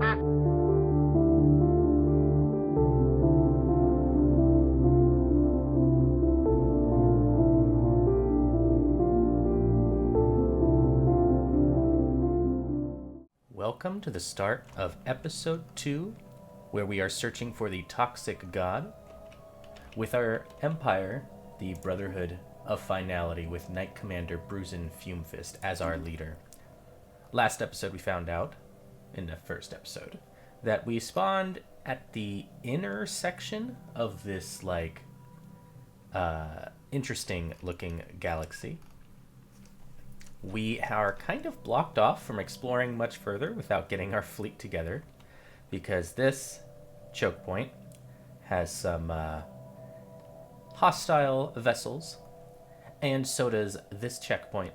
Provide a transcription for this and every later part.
Welcome to the start of episode 2, where we are searching for the toxic god, with our empire, the Brotherhood of Finality, with Knight Commander Bruisin Fumefist as our leader. Last episode we found out, in the first episode, that we spawned at the inner section of this, interesting looking galaxy. We are kind of blocked off from exploring much further without getting our fleet together, because this choke point has some hostile vessels, and so does this choke point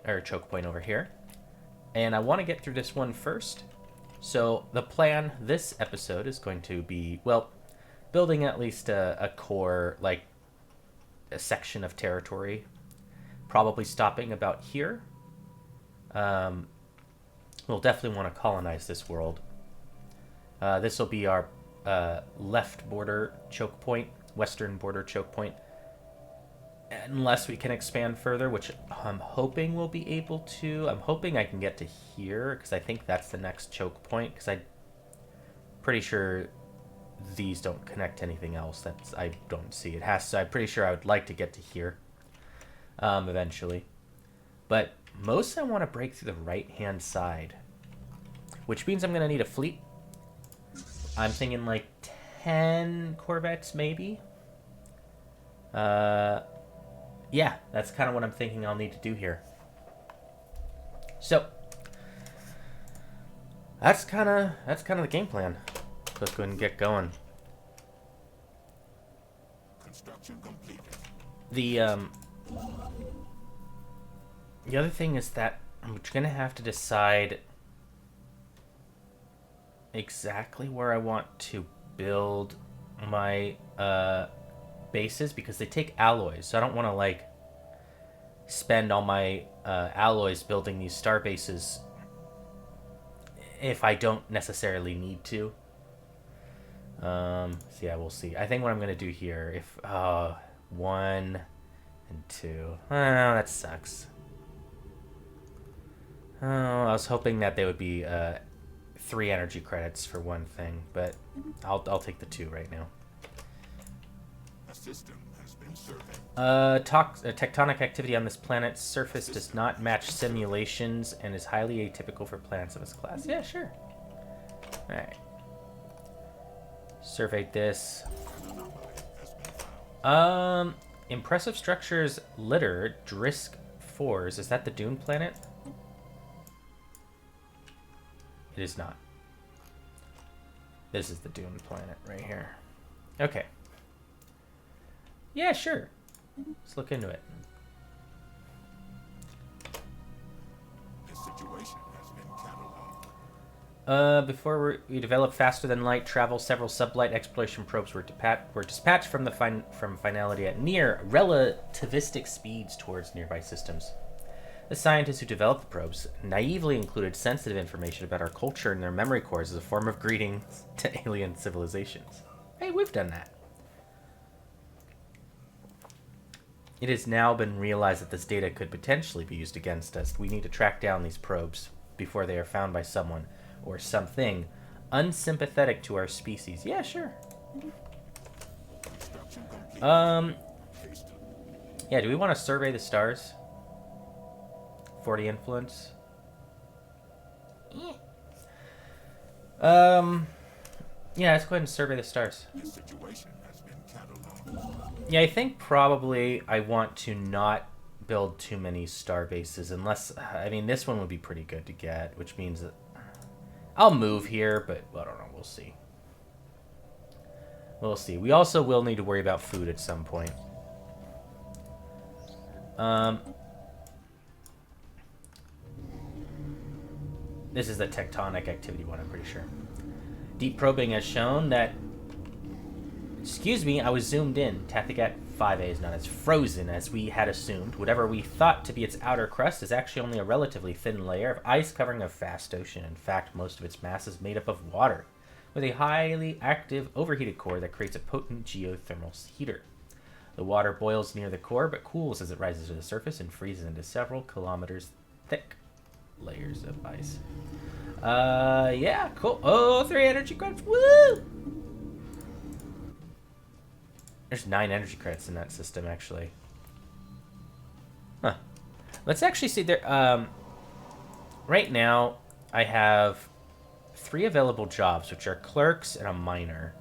over here. And I want to get through this one first. So the plan this episode is going to be, well, building at least a core, a section of territory, probably stopping about here. We'll definitely want to colonize this world. This will be our left border choke point, western border choke point, unless we can expand further, which I'm hoping we'll be able to. I'm hoping I can get to here, because I think that's the next choke point, because I'm pretty sure these don't connect to anything else. I don't see. It has to. I'm pretty sure I would like to get to here eventually. But most I want to break through the right-hand side, which means I'm going to need a fleet. I'm thinking 10 corvettes, maybe. Yeah, that's kind of what I'm thinking I'll need to do here. So, that's kind of the game plan. Let's go ahead and get going. Construction completed. The other thing is that I'm going to have to decide exactly where I want to build my bases, because they take alloys. So I don't want to spend all my alloys building these star bases if I don't necessarily need to. So yeah, we'll see. I think what I'm going to do here, if 1 and 2. Oh, that sucks. Oh, I was hoping that they would be 3 energy credits for one thing, but I'll take the 2 right now. A system has been surveyed. Tectonic activity on this planet's surface does not match simulations and is highly atypical for planets of this class. Yeah, sure. All right. Surveyed this. Impressive structures litter Drisk 4s. Is that the Dune planet? It is not. This is the Dune planet right here. Okay. Yeah, sure. Let's look into it. The situation has been cataloged. Before we develop faster than light travel, several sublight exploration probes were dispatched from Finality at near relativistic speeds towards nearby systems. The scientists who developed the probes naively included sensitive information about our culture in their memory cores as a form of greeting to alien civilizations. Hey, we've done that. It has now been realized that this data could potentially be used against us. We need to track down these probes before they are found by someone or something unsympathetic to our species. Yeah, sure. Yeah, do we want to survey the stars? 40 influence. Yeah, let's go ahead and survey the stars. Yeah, I think probably I want to not build too many star bases unless, I mean, this one would be pretty good to get, which means that I'll move here, but I don't know, we'll see. We'll see. We also will need to worry about food at some point. This is the tectonic activity one, I'm pretty sure. Deep probing has shown that... Excuse me, I was zoomed in. Tathagat 5A is not as frozen as we had assumed. Whatever we thought to be its outer crust is actually only a relatively thin layer of ice covering a vast ocean. In fact, most of its mass is made up of water. with a highly active overheated core that creates a potent geothermal heater. The water boils near the core but cools as it rises to the surface and freezes into several kilometers thick layers of ice. Yeah, cool. Oh, 3 energy credits. Woo! There's 9 energy credits in that system, actually. Huh. Let's actually see there. Right now, I have 3 available jobs, which are clerks and a miner.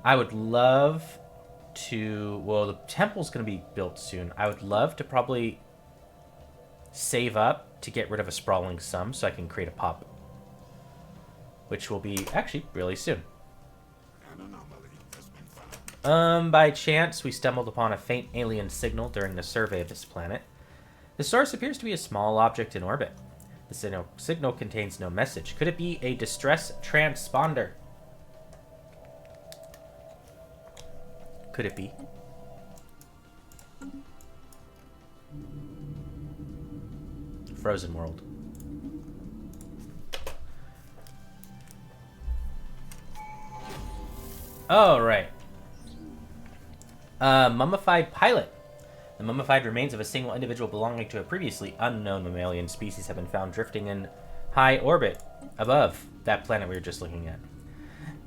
I would love to... Well, the temple's going to be built soon. I would love to probably save up to get rid of a sprawling sum so I can create a pop. Which will be actually really soon. By chance, we stumbled upon a faint alien signal during the survey of this planet. The source appears to be a small object in orbit. The signal contains no message. Could it be a distress transponder? Could it be? Frozen world. Oh, right. Mummified pilot. The mummified remains of a single individual belonging to a previously unknown mammalian species have been found drifting in high orbit above that planet we were just looking at.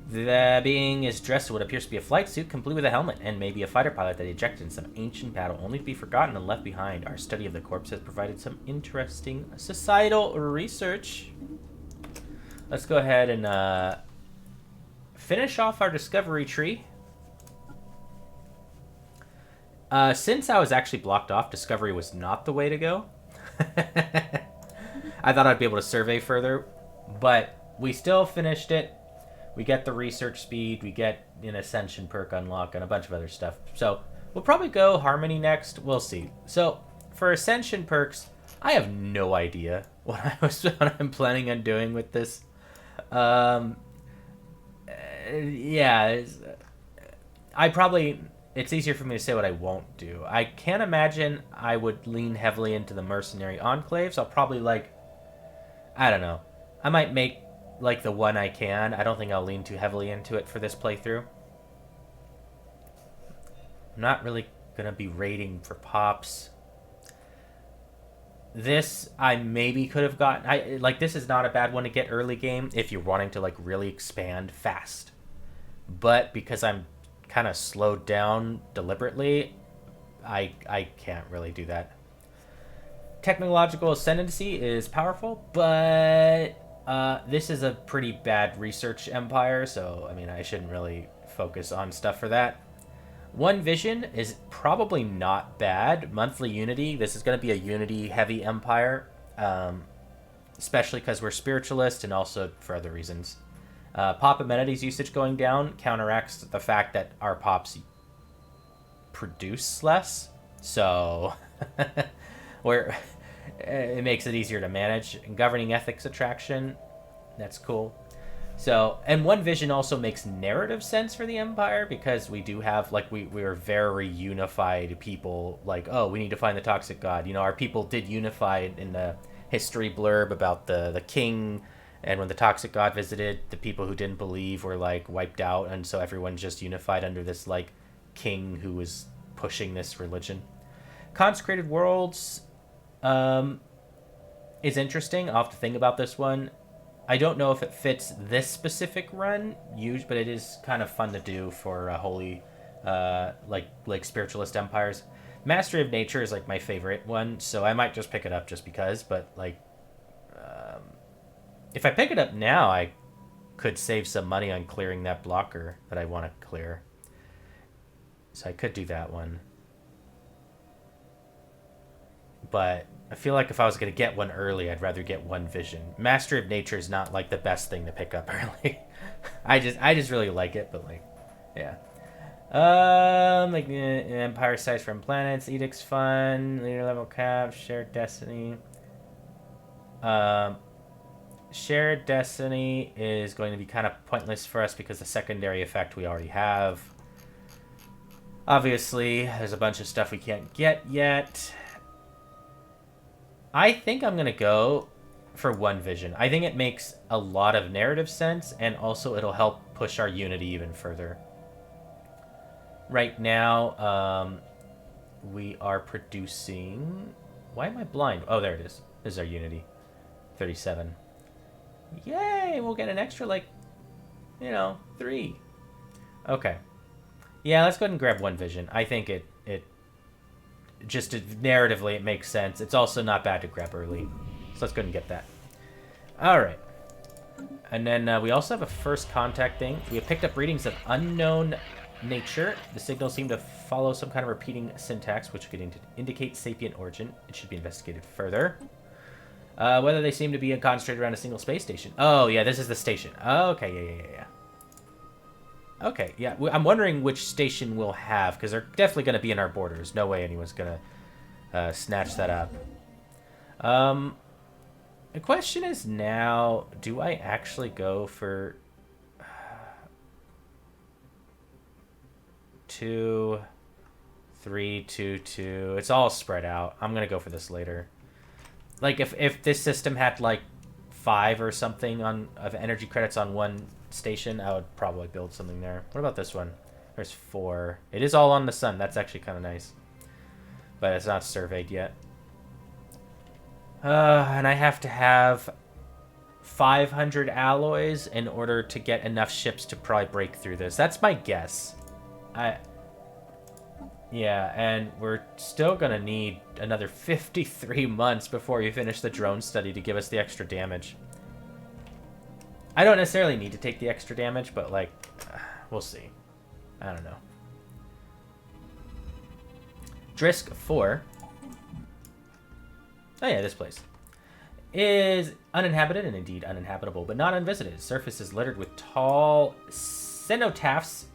The being is dressed in what appears to be a flight suit, complete with a helmet, and maybe a fighter pilot that ejected in some ancient battle, only to be forgotten and left behind. Our study of the corpse has provided some interesting societal research. Let's go ahead and finish off our discovery tree. Since I was actually blocked off, discovery was not the way to go. I thought I'd be able to survey further, but we still finished it. We get the research speed, we get an ascension perk unlock, and a bunch of other stuff. So we'll probably go Harmony next. We'll see. So for ascension perks, I have no idea what I'm planning on doing with this. Yeah, it's easier for me to say what I won't do. I can't imagine I would lean heavily into the mercenary enclaves. I'll probably I don't know. I might make the one I can. I don't think I'll lean too heavily into it for this playthrough. I'm not really gonna be raiding for pops. This I maybe could have gotten. This is not a bad one to get early game if you're wanting to really expand fast. But because I'm kind of slowed down deliberately, I can't really do that. Technological ascendancy is powerful, but this is a pretty bad research empire, so I mean I shouldn't really focus on stuff for that. One vision is probably not bad. Monthly unity. This is going to be a unity heavy empire, especially because we're spiritualist and also for other reasons. Pop amenities usage going down counteracts the fact that our pops produce less, so it makes it easier to manage. And governing ethics attraction, that's cool. So, and one vision also makes narrative sense for the empire because we do have we're very unified people. Oh, we need to find the toxic god. Our people did unify in the history blurb about the king. And when the toxic god visited, the people who didn't believe were wiped out, and so everyone's just unified under this king who was pushing this religion. Consecrated worlds is interesting. I'll have to think about this one. I don't know if it fits this specific run, but it is kind of fun to do for holy, spiritualist empires. Mastery of Nature is my favorite one, so I might just pick it up just because. But if I pick it up now, I could save some money on clearing that blocker that I want to clear. So I could do that one. But I feel like if I was going to get one early, I'd rather get one vision. Mastery of Nature is not the best thing to pick up early. I just really like it, but yeah. Empire size from planets, edicts fun, leader level cap, shared destiny. Shared destiny is going to be kind of pointless for us because the secondary effect we already have. Obviously, there's a bunch of stuff we can't get yet. I think I'm going to go for one vision. I think it makes a lot of narrative sense, and also it'll help push our Unity even further. Right now, we are producing... Why am I blind? Oh, there it is. This is our Unity. 37. Yay! We'll get an extra, like, 3. Okay. Yeah, let's go ahead and grab one vision. I think it just narratively, it makes sense. It's also not bad to grab early. So let's go ahead and get that. Alright. And then we also have a first contact thing. We have picked up readings of unknown nature. The signals seem to follow some kind of repeating syntax, which could indicate sapient origin. It should be investigated further. Whether they seem to be concentrated around a single space station. Oh, yeah, this is the station. Oh, okay, yeah. Okay, yeah. I'm wondering which station we'll have, because they're definitely going to be in our borders. No way anyone's going to snatch that up. The question is now, do I actually go for 2, 3, 2, 2? It's all spread out. I'm going to go for this later. Like, if this system had, like, 5 or something of energy credits on one station, I would probably build something there. What about this one? There's 4. It is all on the sun. That's actually kind of nice. But it's not surveyed yet. And I have to have 500 alloys in order to get enough ships to probably break through this. That's my guess. Yeah, and we're still going to need another 53 months before we finish the drone study to give us the extra damage. I don't necessarily need to take the extra damage, but, like, we'll see. I don't know. Drisk 4. Oh, yeah, this place is uninhabited and indeed uninhabitable, but not unvisited. Its surface is littered with tall cenotaphs,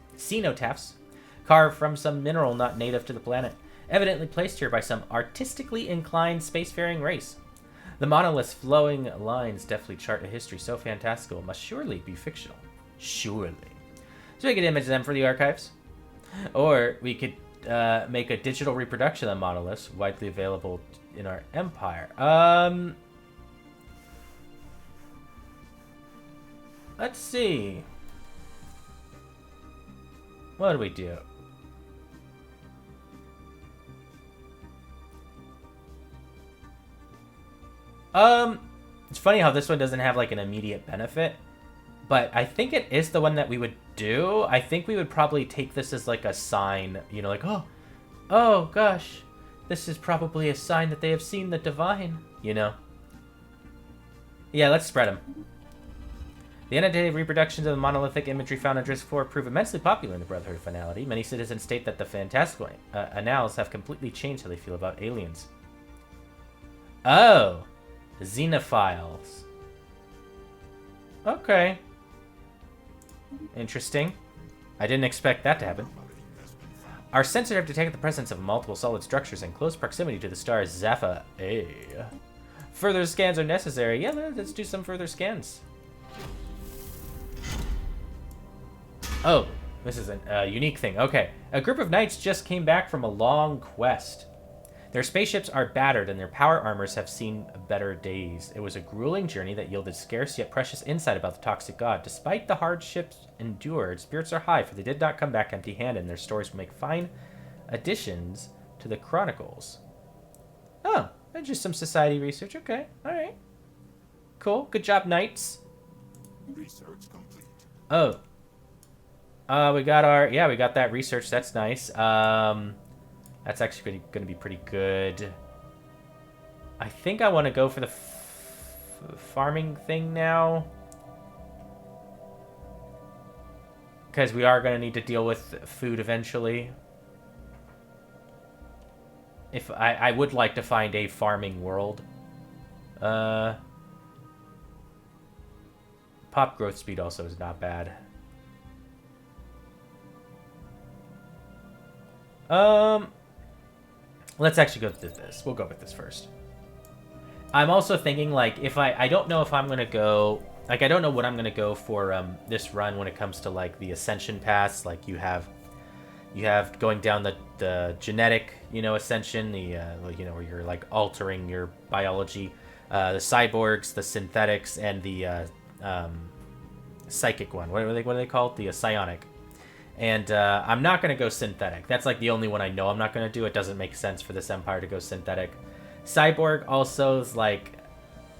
carved from some mineral not native to the planet, evidently placed here by some artistically inclined spacefaring race. The monolith's flowing lines deftly chart a history so fantastical it must surely be fictional. Surely. So we could image them for the archives. Or we could make a digital reproduction of the monoliths, widely available in our empire. Let's see. What do we do? It's funny how this one doesn't have, like, an immediate benefit, but I think it is the one that we would do. I think we would probably take this as, like, a sign, like, oh gosh, this is probably a sign that they have seen the divine, Yeah, let's spread them. The annotated reproductions of the monolithic imagery found in Drisk 4 prove immensely popular in the Brotherhood of Finality. Many citizens state that the fantastical annals have completely changed how they feel about aliens. Oh, xenophiles. Okay. Interesting. I didn't expect that to happen. Our sensors have detected the presence of multiple solid structures in close proximity to the star Zapha A. Further scans are necessary. Yeah, let's do some further scans. Oh, this is a unique thing. Okay. A group of knights just came back from a long quest. Their spaceships are battered and their power armors have seen better days. It was a grueling journey that yielded scarce yet precious insight about the toxic god. Despite the hardships endured, spirits are high, for they did not come back empty-handed, and their stories will make fine additions to the chronicles. Oh, and just some society research. Okay, all right. Cool. Good job, knights. Research complete. Oh. We got that research. That's nice. That's actually going to be pretty good. I think I want to go for the farming thing now. Because we are going to need to deal with food eventually. If I would like to find a farming world. Pop growth speed also is not bad. Let's actually go through this. We'll go with this first. I'm also thinking, like, if I don't know if I'm going to go... Like, I don't know what I'm going to go for this run when it comes to, like, the ascension paths. Like, you have going down the genetic, ascension, where you're, like, altering your biology. The cyborgs, the synthetics, and the psychic one. What are they called? The psionic. And I'm not going to go synthetic. That's like the only one I know I'm not going to do. It doesn't make sense for this empire to go synthetic. Cyborg also is like...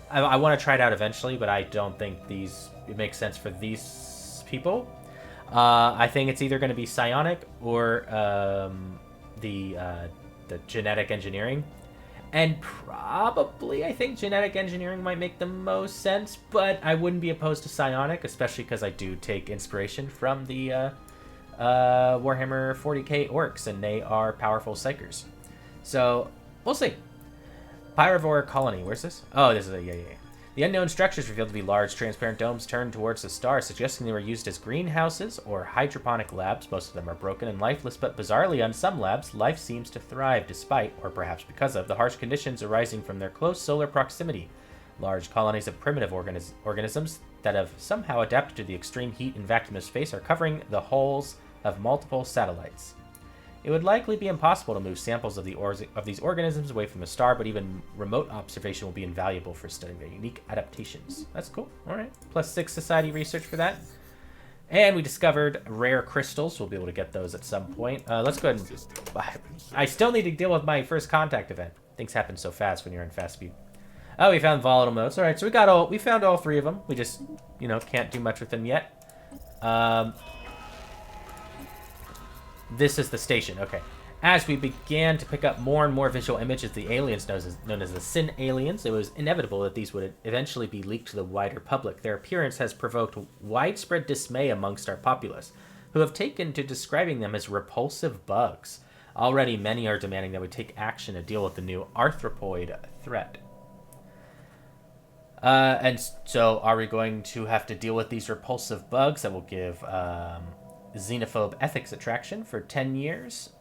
I want to try it out eventually, but I don't think it makes sense for these people. I think it's either going to be psionic or the genetic engineering. And probably, I think genetic engineering might make the most sense, but I wouldn't be opposed to psionic, especially because I do take inspiration from the Warhammer 40k orcs, and they are powerful psychers. So, we'll see. Pyrovore Colony. Where's this? Oh, this is yeah. The unknown structures revealed to be large, transparent domes turned towards the star, suggesting they were used as greenhouses or hydroponic labs. Most of them are broken and lifeless, but bizarrely on some labs, life seems to thrive despite, or perhaps because of, the harsh conditions arising from their close solar proximity. Large colonies of primitive organisms that have somehow adapted to the extreme heat and vacuum of space are covering the hulls of multiple satellites. It would likely be impossible to move samples of these organisms away from the star, but even remote observation will be invaluable for studying their unique adaptations. That's cool. All right. +6 society research for that. And we discovered rare crystals. We'll be able to get those at some point. Let's go ahead and... I still need to deal with my first contact event. Things happen so fast when you're in fast speed. Oh, we found volatile modes. All right, so we found all 3 of them. We just, can't do much with them yet. This is the station. Okay. As we began to pick up more and more visual images of the aliens known as the Sin aliens, it was inevitable that these would eventually be leaked to the wider public. Their appearance has provoked widespread dismay amongst our populace, who have taken to describing them as repulsive bugs. Already, many are demanding that we take action to deal with the new arthropoid threat. And so, are we going to have to deal with these repulsive bugs that will give xenophobe ethics attraction for 10 years?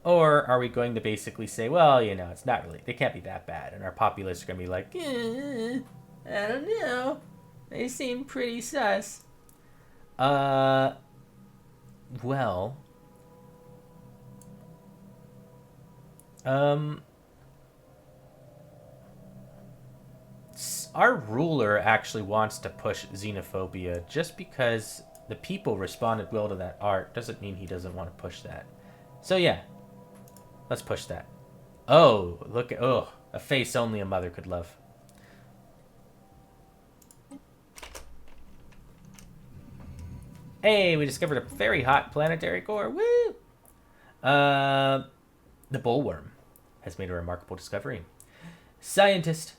Or are we going to basically say, well, it's not really, they can't be that bad, and our populace are going to be like, I don't know, they seem pretty sus. Well, our ruler actually wants to push xenophobia. Just because the people responded well to that art doesn't mean he doesn't want to push that. So yeah, let's push that. Oh, look at, a face only a mother could love. Hey, we discovered a very hot planetary core. Woo! The bullworm has made a remarkable discovery. Scientist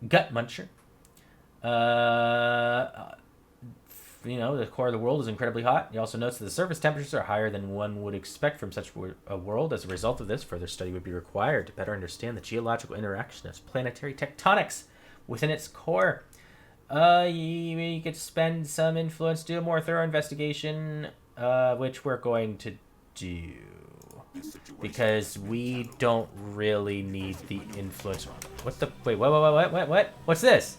Gut Muncher. The core of the world is incredibly hot. He also notes that the surface temperatures are higher than one would expect from such a world. As a result of this, further study would be required to better understand the geological interaction of planetary tectonics within its core. You could spend some influence, do a more thorough investigation, which we're going to do. Because we don't really need the influence. What the? Wait, what? What's this?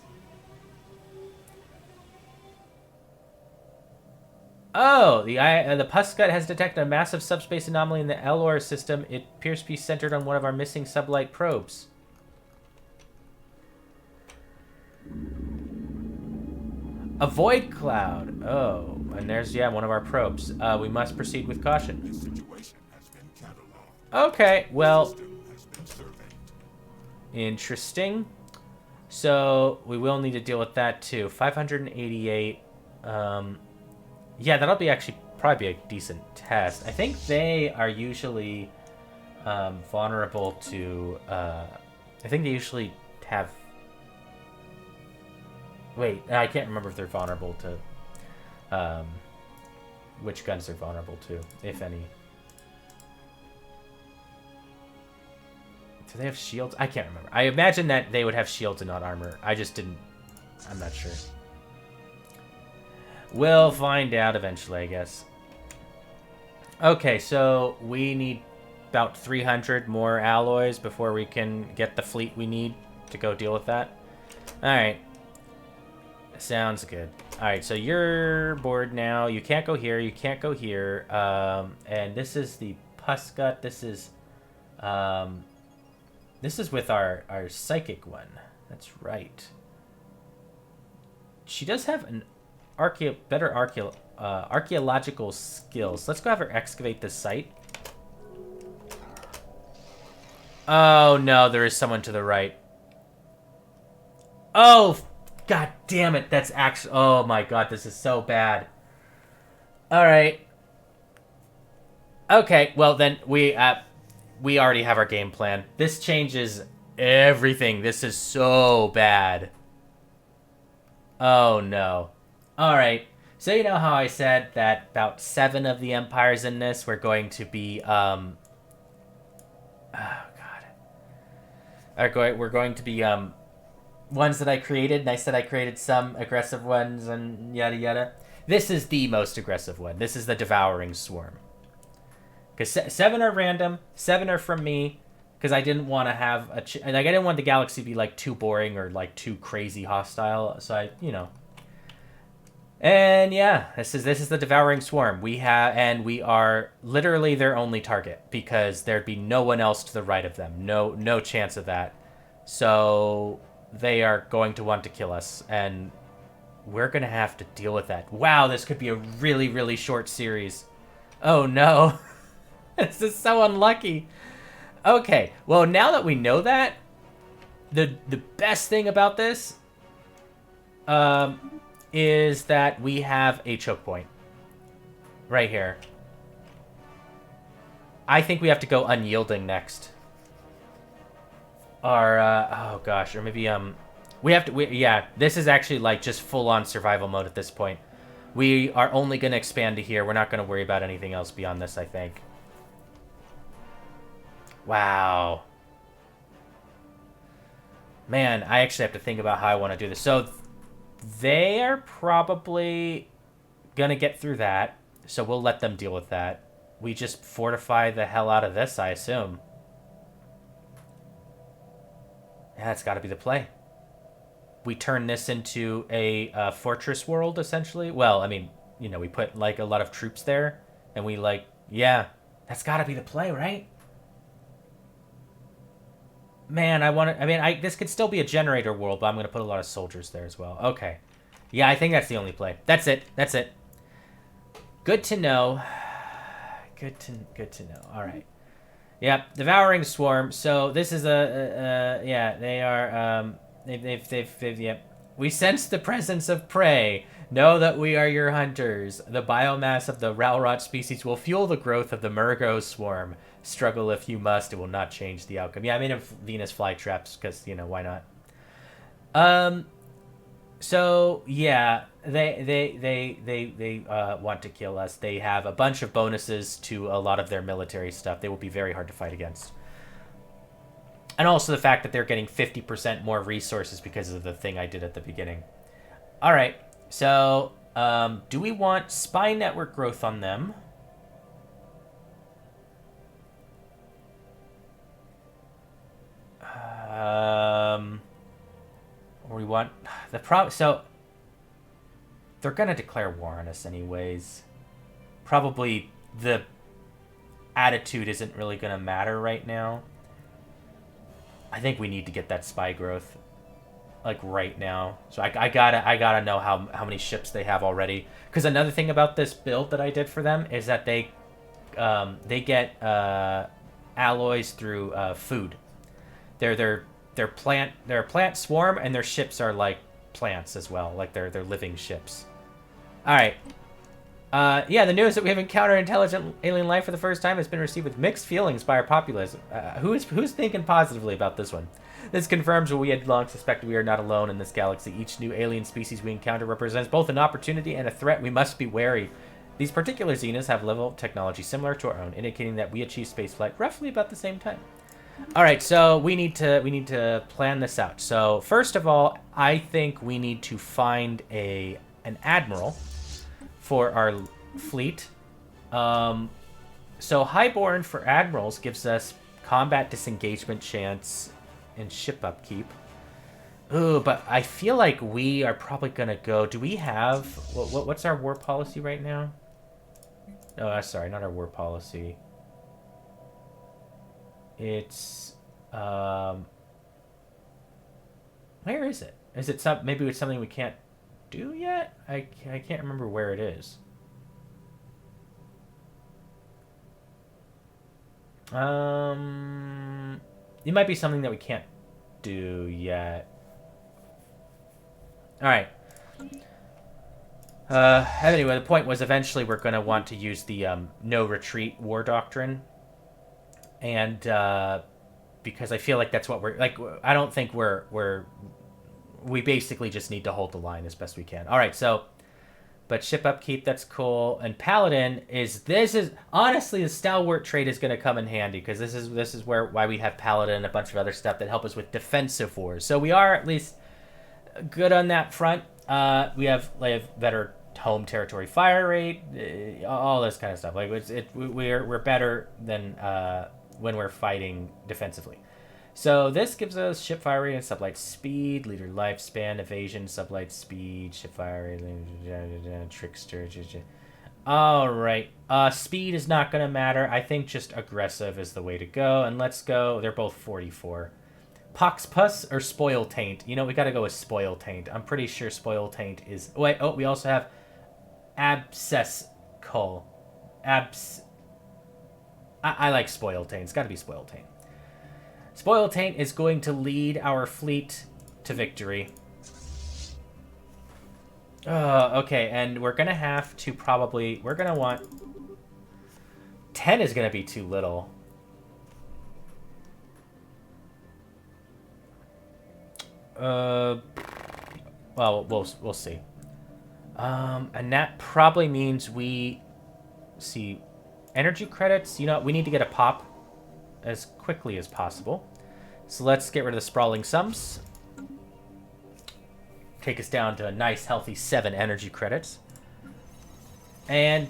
Oh, the pus gut has detected a massive subspace anomaly in the Elor system. It appears to be centered on one of our missing sublight probes. A void cloud. Oh, and there's one of our probes. We must proceed with caution. This situation has been cataloged. Okay, well, System has been surveyed. interesting. So we will need to deal with that too. 588. Yeah, that'll be actually probably be a decent test. I think they are usually vulnerable to. I think they usually have. Wait, I can't remember if they're vulnerable to. Which guns they're vulnerable to, if any. Do they have shields? I can't remember. I imagine that they would have shields and not armor. I just didn't. I'm not sure. We'll find out eventually, I guess. Okay, so we need about 300 more alloys before we can get the fleet we need to go deal with that. Alright. Sounds good. Alright, so you're bored now. You can't go here. You can't go here. And this is the pus gut. This is... This is with our psychic one. That's right. She does have an better archaeological skills. Let's go have her excavate this site. Oh, no, there is someone to the right. Oh, god damn it. That's actually... Oh, my god, this is so bad. All right. Okay, well, then we already have our game plan. This changes everything. This is so bad. Oh, no. All right. So you know how I said that about 7 of the empires in this were going to be... Oh, God. We're going to be ones that I created, and I said I created some aggressive ones and yada yada. This is the most aggressive one. This is the Devouring Swarm. Because 7 are random, 7 are from me, because I didn't want to have I didn't want the galaxy to be like too boring or like too crazy hostile. So I, you know. And yeah, this is the Devouring Swarm. We are literally their only target because there'd be no one else to the right of them. No chance of that. So they are going to want to kill us, and we're gonna have to deal with that. Wow, this could be a really, really short series. Oh no. This is so unlucky. Okay, well, now that we know that, the best thing about this is that we have a choke point right here. I think we have to go unyielding next. Or, oh gosh, or maybe, yeah, this is actually like just full-on survival mode at this point. We are only going to expand to here. We're not going to worry about anything else beyond this, I think. Wow. Man, I actually have to think about how I want to do this. So they are probably going to get through that. So we'll let them deal with that. We just fortify the hell out of this, I assume. Yeah, that's got to be the play. We turn this into a fortress world, essentially. Well, I mean, you know, we put, like, a lot of troops there. And we, like, yeah, that's got to be the play, right? Man, this could still be a generator world, but I'm going to put a lot of soldiers there as well. Okay. Yeah, I think that's the only play. That's it. That's it. Good to know. Good to know. All right. Yep, Devouring Swarm. So this is yeah, they are, yep. We sense the presence of prey. Know that we are your hunters. The biomass of the Ralrot species will fuel the growth of the Murgo Swarm. Struggle if you must. It will not change the outcome. Yeah, I made a Venus flytraps because, you know, why not? So yeah, they want to kill us. They have a bunch of bonuses to a lot of their military stuff. They will be very hard to fight against. And also the fact that they're getting 50% more resources because of the thing I did at the beginning. All right, so do we want spy network growth on them? Or we want the problem. So they're gonna declare war on us anyways. Probably the attitude isn't really gonna matter right now. I think we need to get that spy growth, like, right now. So I gotta know how many ships they have already. Because another thing about this build that I did for them is that they get alloys through food. They're a plant swarm, and their ships are like plants as well, like they're living ships. All right. Yeah, the news that we have encountered intelligent alien life for the first time has been received with mixed feelings by our populace. Who's thinking positively about this one? This confirms what we had long suspected. We are not alone in this galaxy. Each new alien species we encounter represents both an opportunity and a threat. We must be wary. These particular Xenas have level of technology similar to our own, indicating that we achieved spaceflight roughly about the same time. All right, so we need to plan this out. So first of all, I think we need to find an admiral for our fleet. So Highborn for admirals gives us combat disengagement chance and ship upkeep. Ooh, but I feel like we are probably gonna go. Do we have what's our war policy right now? No, sorry, not our war policy. It's Where is it? Is it maybe it's something we can't do yet? I can't remember where it is. It might be something that we can't do yet. All right. Anyway, the point was eventually we're going to want to use the no retreat war doctrine. And because I feel like that's what we're like. I don't think we basically just need to hold the line as best we can. All right, so but ship upkeep, that's cool. And paladin is honestly the stalwart trait is going to come in handy because this is why we have paladin and a bunch of other stuff that help us with defensive wars. So we are at least good on that front. We have better home territory fire rate, all this kind of stuff. Like we're better than when we're fighting defensively. So this gives us ship fire rate and sublight speed, leader lifespan, evasion, sublight speed, ship fire rate, trickster. All right. Speed is not going to matter. I think just aggressive is the way to go. And let's go. They're both 44. Pox pus or spoil taint? You know, we got to go with spoil taint. I'm pretty sure spoil taint is... Wait, oh, we also have abscess cull. I like spoil taint. It's got to be spoil taint. Spoil taint is going to lead our fleet to victory. Okay, and we're going to have to probably... We're going to want... 10 is going to be too little. Well, we'll see. And that probably means we... See, energy credits, you know, we need to get a pop as quickly as possible. So let's get rid of the sprawling sums. Take us down to a nice, healthy 7 energy credits. And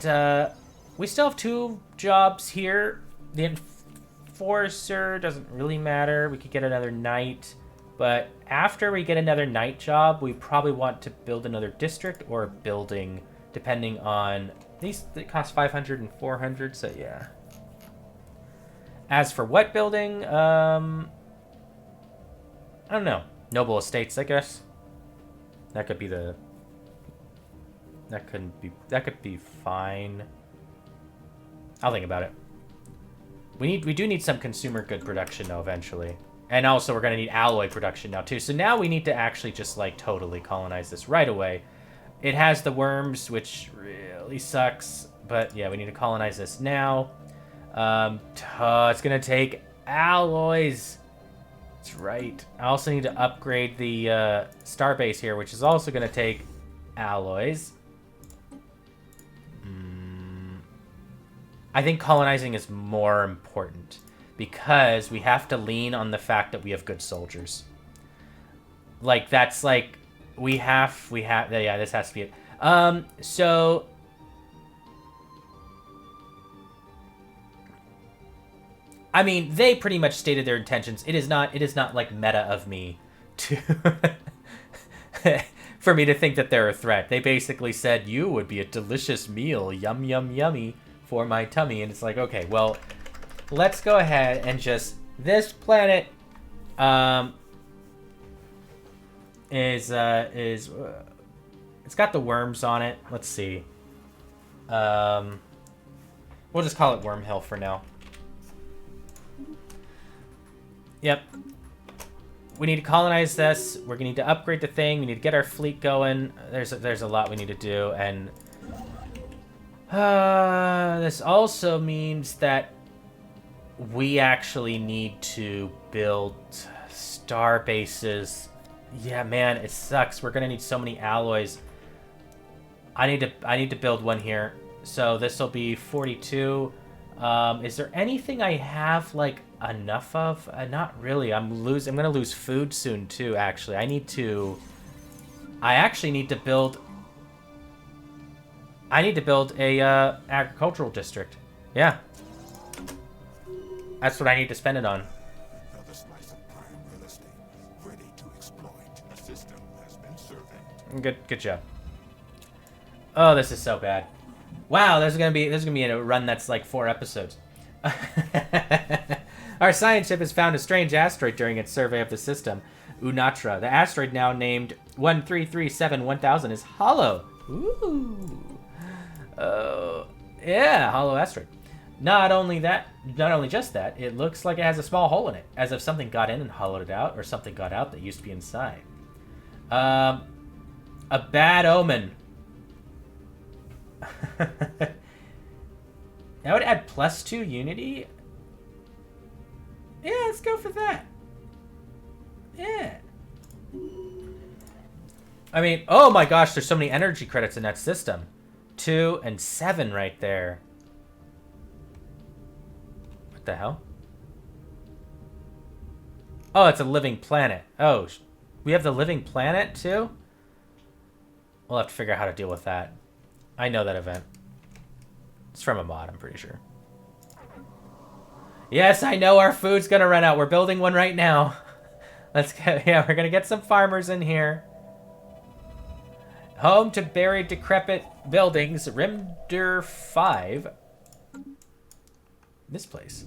we still have 2 jobs here. The Enforcer doesn't really matter. We could get another Knight. But after we get another Knight job, we probably want to build another district or a building, depending on... These they cost 500 and 400, so yeah. As for what building, I don't know. Noble Estates, I guess. That could be the... That could be fine. I'll think about it. We do need some consumer good production though eventually. And also we're going to need alloy production now too. So now we need to actually just like totally colonize this right away. It has the worms, which really sucks. But yeah, we need to colonize this now. It's going to take alloys. That's right. I also need to upgrade the starbase here, which is also going to take alloys. I think colonizing is more important because we have to lean on the fact that we have good soldiers. Like, that's like, we have, yeah, this has to be it. So, I mean, they pretty much stated their intentions. It is not like meta of me to, for me to think that they're a threat. They basically said, you would be a delicious meal, yum, yum, yummy, for my tummy. And it's like, okay, well, let's go ahead and just, this planet, is it's got the worms on it. Let's see. We'll just call it Worm Hill for now. Yep. We need to colonize this. We're gonna need to upgrade the thing. We need to get our fleet going. There's a lot we need to do, and this also means that we actually need to build star bases. Yeah, man, it sucks. We're gonna need so many alloys. I need to build one here. So this will be 42. Is there anything I have like enough of? Not really. I'm gonna lose food soon too. Actually, I actually need to build. I need to build a agricultural district. Yeah, that's what I need to spend it on. Another slice of prime real estate, ready to exploit. The system has been served. Good job. Oh, this is so bad. Wow, there's gonna be a run that's like 4 episodes. Our science ship has found a strange asteroid during its survey of the system, Unatra. The asteroid, now named 1337-1000, is hollow. Ooh. Oh, yeah, hollow asteroid. Not only just that, it looks like it has a small hole in it, as if something got in and hollowed it out, or something got out that used to be inside. A bad omen. That would add +2 unity. Yeah, let's go for that. Yeah. I mean, oh my gosh, there's so many energy credits in that system. 2 and 7 right there. What the hell? Oh, it's a living planet. Oh, we have the living planet too? We'll have to figure out how to deal with that. I know that event. It's from a mod, I'm pretty sure. Yes, I know our food's gonna run out. We're building one right now. Let's get, yeah, we're gonna get some farmers in here. Home to buried, decrepit buildings, Rimder 5. This place.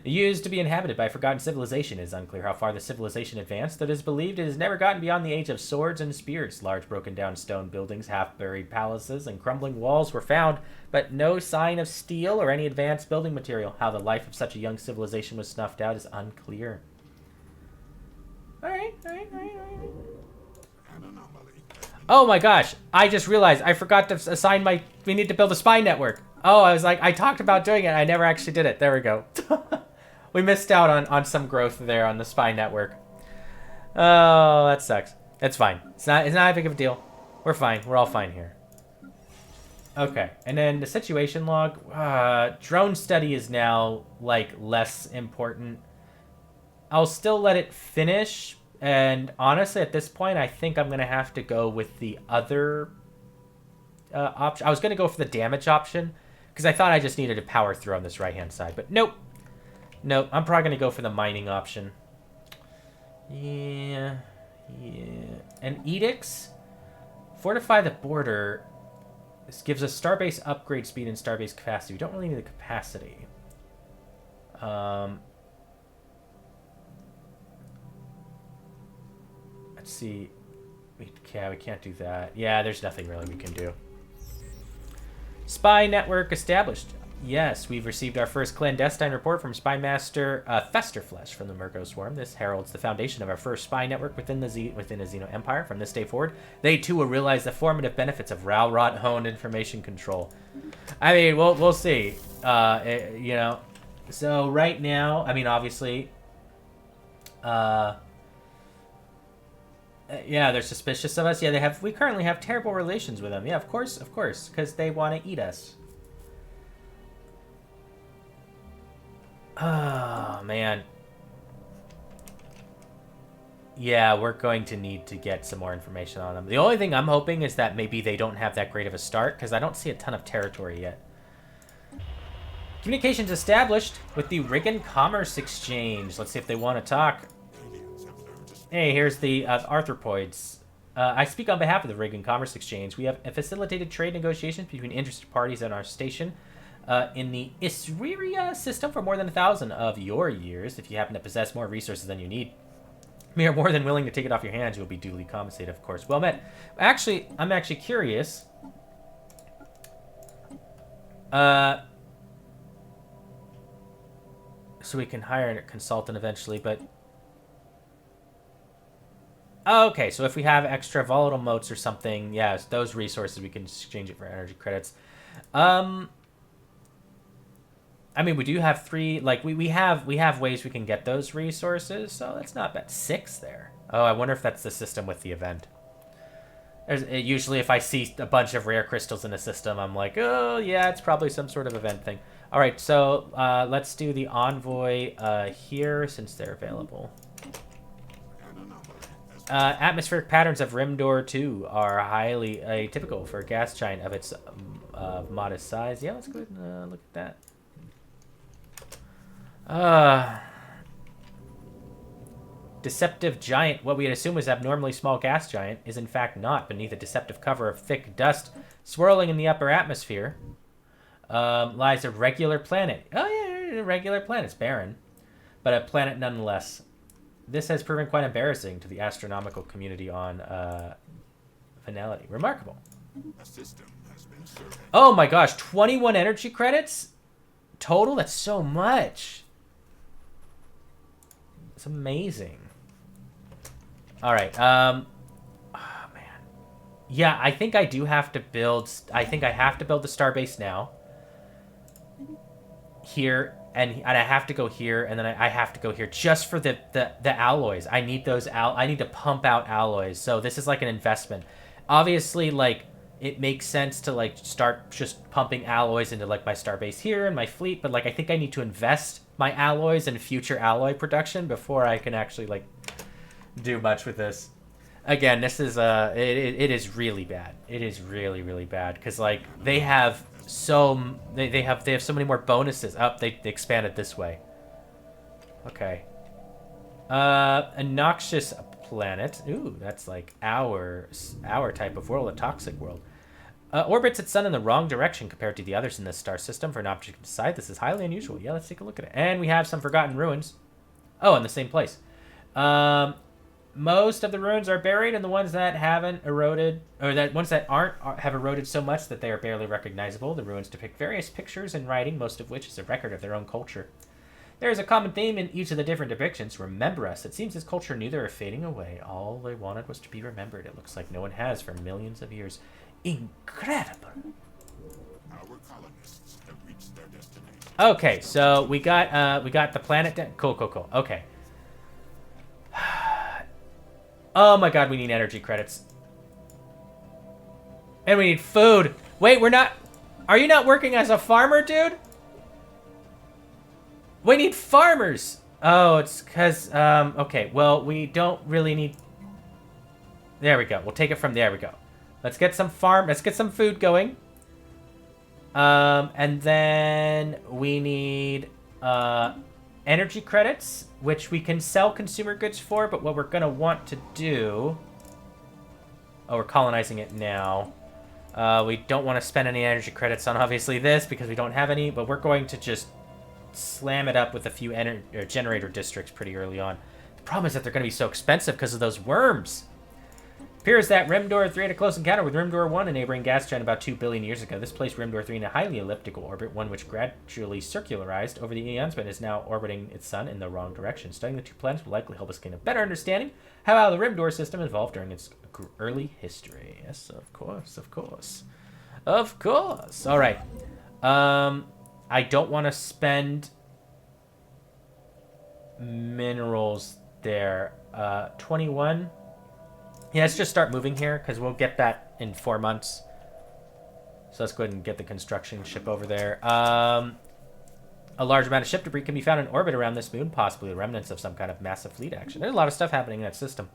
Used to be inhabited by a forgotten civilization. It is unclear how far the civilization advanced, though it is believed it has never gotten beyond the age of swords and spears. Large broken down stone buildings, half-buried palaces, and crumbling walls were found, but no sign of steel or any advanced building material. How the life of such a young civilization was snuffed out is unclear. Alright. Oh my gosh, I just realized I forgot to assign we need to build a spy network. Oh, I was like, I talked about doing it, I never actually did it. There we go. We missed out on some growth there on the spy network. Oh, that sucks. It's fine. It's not a big of a deal. We're fine. We're all fine here. Okay, and then the situation log. Drone study is now, like, less important. I'll still let it finish, and honestly, at this point, I think I'm going to have to go with the other option. I was going to go for the damage option, because I thought I just needed to power through on this right-hand side, but nope. Nope, I'm probably going to go for the mining option. Yeah. And edicts? Fortify the border. This gives us starbase upgrade speed and starbase capacity. We don't really need the capacity. Let's see. We can't do that. Yeah, there's nothing really we can do. Spy network established. Yes, we've received our first clandestine report from Spy Master Festerflesh from the Mergo Swarm. This heralds the foundation of our first spy network within a Xeno Empire. From this day forward, they too will realize the formative benefits of Ralrot-honed information control. I mean, we'll see. You know, so right now, I mean, obviously, yeah, they're suspicious of us. Yeah, we currently have terrible relations with them. Yeah, of course, because they want to eat us. Oh, man. Yeah, we're going to need to get some more information on them. The only thing I'm hoping is that maybe they don't have that great of a start, because I don't see a ton of territory yet. Communications established with the Riggin Commerce Exchange. Let's see if they want to talk. Hey, here's the arthropods. I speak on behalf of the Riggin Commerce Exchange. We have facilitated trade negotiations between interested parties at our station in the Isriria system for more than 1,000 of your years. If you happen to possess more resources than you need, we are more than willing to take it off your hands. You will be duly compensated, of course. Well met. Actually, I'm actually curious. So we can hire a consultant eventually, but... Okay, so if we have extra volatile motes or something, yes, those resources, we can exchange it for energy credits. I mean, we do have 3, like, we have ways we can get those resources, so that's not bad. 6 there. Oh, I wonder if that's the system with the event. Usually if I see a bunch of rare crystals in a system, I'm like, oh, yeah, it's probably some sort of event thing. All right, so let's do the envoy here, since they're available. Atmospheric patterns of Rimdor 2 are highly atypical for a gas giant of its modest size. Yeah, let's go ahead and look at that. Deceptive giant, what we'd assume is abnormally small gas giant, is in fact not. Beneath a deceptive cover of thick dust swirling in the upper atmosphere lies a regular planet. Oh yeah, a regular planet. It's barren. but a planet nonetheless. This has proven quite embarrassing to the astronomical community on finality. Remarkable. A system has been surveyed. Oh my gosh, 21 energy credits total? That's so much. It's amazing. All right. Oh man. Yeah, I think I do have to build. I think I have to build the starbase now. Here and I have to go here, and then I have to go here just for the alloys. I need those I need to pump out alloys. So this is like an investment. Obviously, like it makes sense to like start just pumping alloys into like my starbase here and my fleet, but like I think I need to invest my alloys in future alloy production before I can actually like do much with this. Again, this is it is really bad. It is really, really bad because like they have they have so many more bonuses. They expanded this way. Okay. A noxious planet. Ooh, that's like our type of world, a toxic world. Orbits its sun in the wrong direction compared to the others in this star system for an object of size. This is highly unusual. Yeah, let's take a look at it. And we have some forgotten ruins. Oh, in the same place. Most of the ruins are buried, and the ones that haven't eroded, or that ones that have eroded so much that they are barely recognizable. The ruins depict various pictures and writing, most of which is a record of their own culture. There is a common theme in each of the different depictions. Remember us. It seems this culture knew they were fading away. All they wanted was to be remembered. It looks like no one has for millions of years. Incredible. Our colonists have reached their destination. Okay, so we got the planet. Cool. Okay. Oh my god, we need energy credits. And we need food. Wait, we're not... Are you not working as a farmer, dude? We need farmers. Oh, it's because... okay, well, we don't really need... There we go. We'll take it from there. We go. Let's get some food going. And then we need... energy credits, which we can sell consumer goods for, but what we're going to want to do... Oh, we're colonizing it now. We don't want to spend any energy credits on, obviously, this, because we don't have any, but we're going to just slam it up with a few generator districts pretty early on. The problem is that they're going to be so expensive because of those worms. Appears that Rimdor 3 had a close encounter with Rimdor 1, a neighboring gas giant, about 2 billion years ago. This placed Rimdor 3 in a highly elliptical orbit, one which gradually circularized over the eons, but is now orbiting its sun in the wrong direction. Studying the two planets will likely help us gain a better understanding how the Rimdor system evolved during its early history. Yes, of course. Of course. All right. I don't want to spend minerals there. 21... Yeah, let's just start moving here, because we'll get that in 4 months. So let's go ahead and get the construction ship over there. A large amount of ship debris can be found in orbit around this moon, possibly the remnants of some kind of massive fleet action. There's a lot of stuff happening in that system.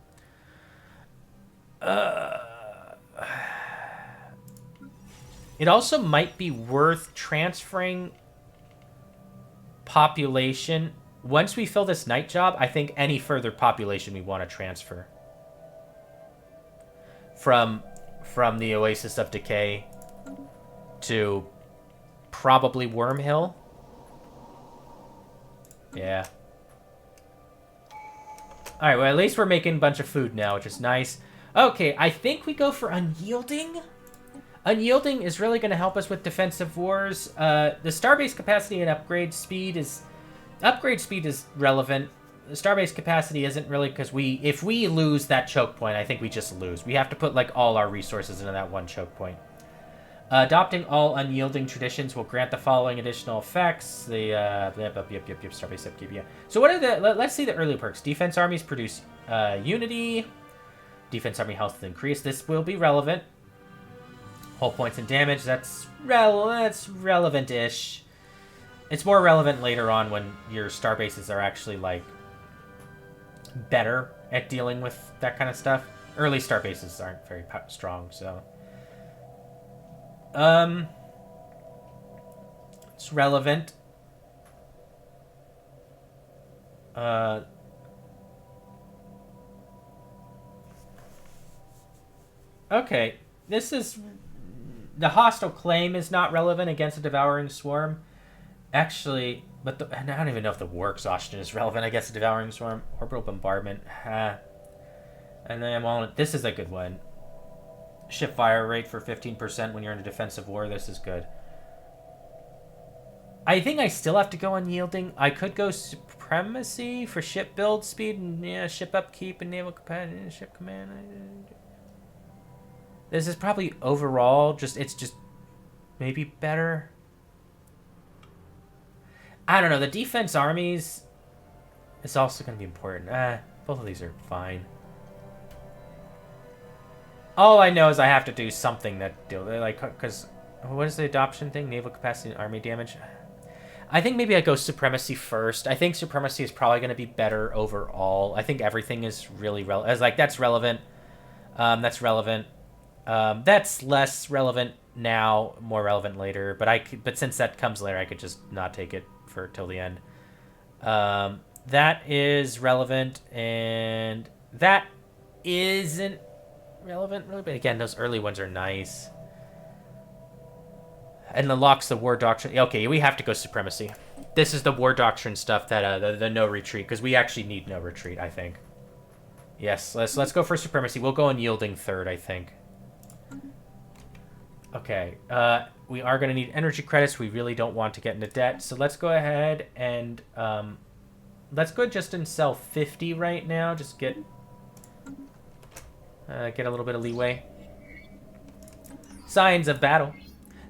It also might be worth transferring population. Once we fill this night job, I think any further population we want to transfer. From the Oasis of Decay to probably Wormhill. Yeah. Alright, well, at least we're making a bunch of food now, which is nice. Okay, I think we go for Unyielding. Unyielding is really going to help us with defensive wars. The starbase capacity and upgrade speed is relevant. The starbase capacity isn't really, because if we lose that choke point, I think we just lose. We have to put like all our resources into that one choke point. Adopting all unyielding traditions will grant the following additional effects. The starbase upkeep. Yeah. So what are let's see the early perks. Defense armies produce unity. Defense army health is increased. This will be relevant. Hull points and damage. That's relevant-ish. It's more relevant later on when your starbases are actually like better at dealing with that kind of stuff. Early star bases aren't very strong, so it's relevant. Okay, this is the hostile claim is not relevant against a devouring swarm. Actually, But and I don't even know if the war exhaustion is relevant. I guess the devouring storm, orbital bombardment, and then this is a good one. Ship fire rate for 15% when you're in a defensive war. This is good. I think I still have to go unyielding. I could go supremacy for ship build speed and ship upkeep and naval capacity, ship command. This is probably overall it's just maybe better. I don't know. The defense armies is also going to be important. Both of these are fine. All I know is I have to do something that because what is the adoption thing? Naval capacity and army damage. I think maybe I go supremacy first. I think supremacy is probably going to be better overall. I think everything is really relevant. That's relevant. That's relevant. That's less relevant now, more relevant later. But since that comes later, I could just not take it for till the end. That is relevant, and that isn't relevant really. But again, those early ones are nice. And unlocks the war doctrine. Okay, we have to go supremacy. This is the war doctrine stuff that the no retreat, because we actually need no retreat, I think. Yes, let's go for supremacy. We'll go unyielding third, I think. Okay, we are going to need energy credits. We really don't want to get into debt, so let's go ahead and let's go just and sell 50 right now. Just get a little bit of leeway. Signs of battle.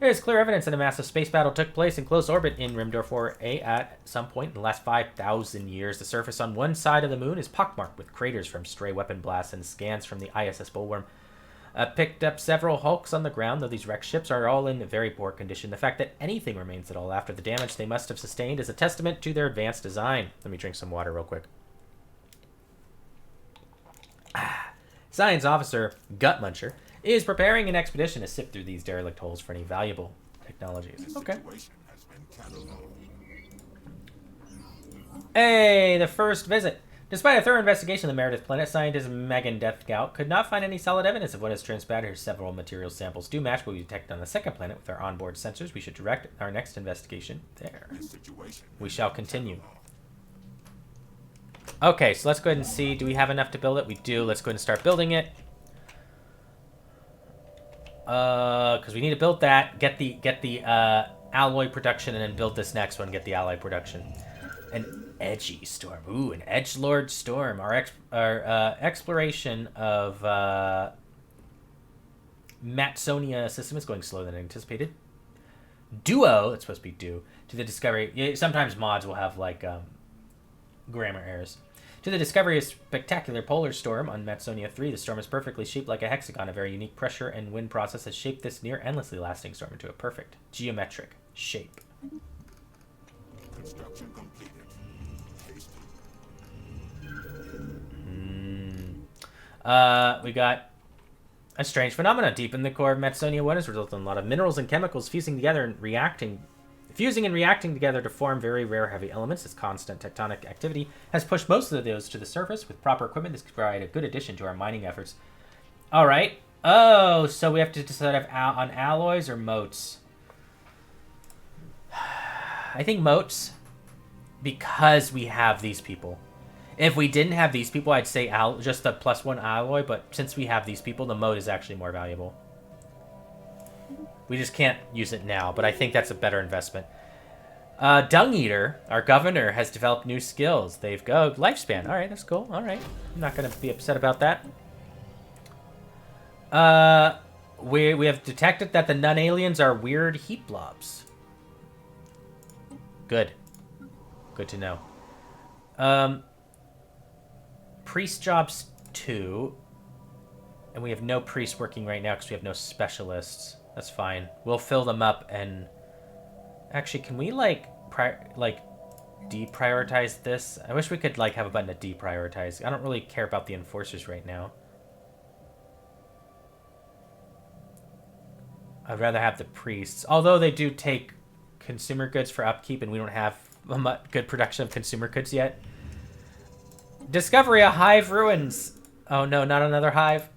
There is clear evidence that a massive space battle took place in close orbit in Rimdor 4A at some point in the last 5,000 years. The surface on one side of the moon is pockmarked with craters from stray weapon blasts, and scans from the ISS Bullworm picked up several hulks on the ground, though these wrecked ships are all in very poor condition. The fact that anything remains at all after the damage they must have sustained is a testament to their advanced design. Let me drink some water real quick. Science Officer Gut Muncher is preparing an expedition to sift through these derelict holes for any valuable technologies. Okay. Hey, the first visit. Despite a thorough investigation of the Meredith planet, scientist Megan Deathgout could not find any solid evidence of what has transpired here. Several material samples do match what we detected on the second planet with our onboard sensors. We should direct our next investigation there. We shall continue. Okay, so let's go ahead and see. Do we have enough to build it? We do. Let's go ahead and start building it. Because we need to build that, get the alloy production, and then build this next one, get the alloy production. An edgy storm. Ooh, an edgelord storm. Our exploration of Matsonia system is going slower than anticipated. Duo, it's supposed to be due to the discovery. Sometimes mods will have like grammar errors. To the discovery of spectacular polar storm on Matsonia 3, the storm is perfectly shaped like a hexagon. A very unique pressure and wind process has shaped this near endlessly lasting storm into a perfect geometric shape. Construction completed. We got a strange phenomenon deep in the core of Matsonia 1 has resulted in a lot of minerals and chemicals fusing and reacting together to form very rare heavy elements. This constant tectonic activity has pushed most of those to the surface. With proper equipment, this could provide a good addition to our mining efforts. All right. Oh, so we have to decide on alloys or motes. I think motes, because we have these people. If we didn't have these people, I'd say just the +1 alloy, but since we have these people, the mote is actually more valuable. We just can't use it now, but I think that's a better investment. Dung Eater, our governor, has developed new skills. They've got lifespan. All right, that's cool. All right. I'm not going to be upset about that. We have detected that the non-aliens are weird heat blobs. Good. Good to know. Priest jobs 2. And we have no priests working right now because we have no specialists. That's fine. We'll fill them up and... Actually, can we, deprioritize this? I wish we could, have a button to deprioritize. I don't really care about the enforcers right now. I'd rather have the priests. Although they do take consumer goods for upkeep, and we don't have a good production of consumer goods yet. Discovery of hive ruins. Oh no, not another hive.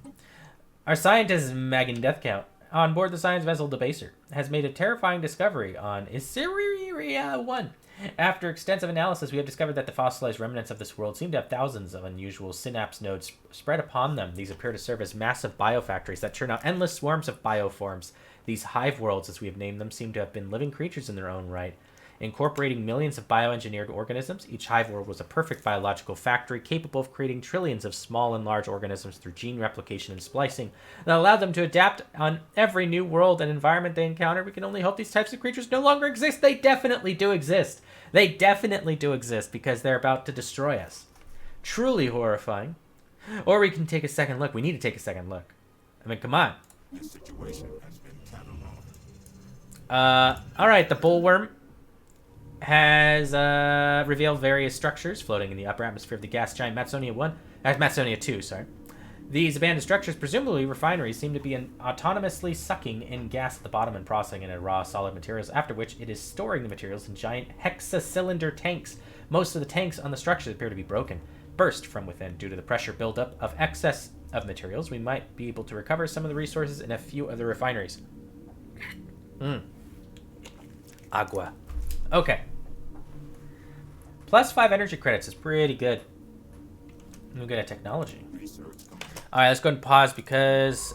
Our scientist, Megan Deathcount, on board the science vessel Debaser, has made a terrifying discovery on Isiria 1. After extensive analysis, we have discovered that the fossilized remnants of this world seem to have thousands of unusual synapse nodes spread upon them. These appear to serve as massive biofactories that churn out endless swarms of bioforms. These hive worlds, as we have named them, seem to have been living creatures in their own right. Incorporating millions of bioengineered organisms, each hive world was a perfect biological factory capable of creating trillions of small and large organisms through gene replication and splicing that allowed them to adapt on every new world and environment they encounter. We can only hope these types of creatures no longer exist. They definitely do exist. They definitely do exist because they're about to destroy us. Truly horrifying. Or we can take a second look. We need to take a second look. I mean, come on. This situation has been cataloged. All right, the bullworm has revealed various structures floating in the upper atmosphere of the gas giant Matsonia 2, sorry. These abandoned structures, presumably refineries, seem to be autonomously sucking in gas at the bottom and processing it in raw solid materials, after which it is storing the materials in giant hexacylinder tanks. Most of the tanks on the structures appear to be broken, burst from within due to the pressure buildup of excess of materials. We might be able to recover some of the resources in a few of the refineries. Agua. Okay. Plus 5 energy credits is pretty good. I'm good at technology. Alright, let's go ahead and pause because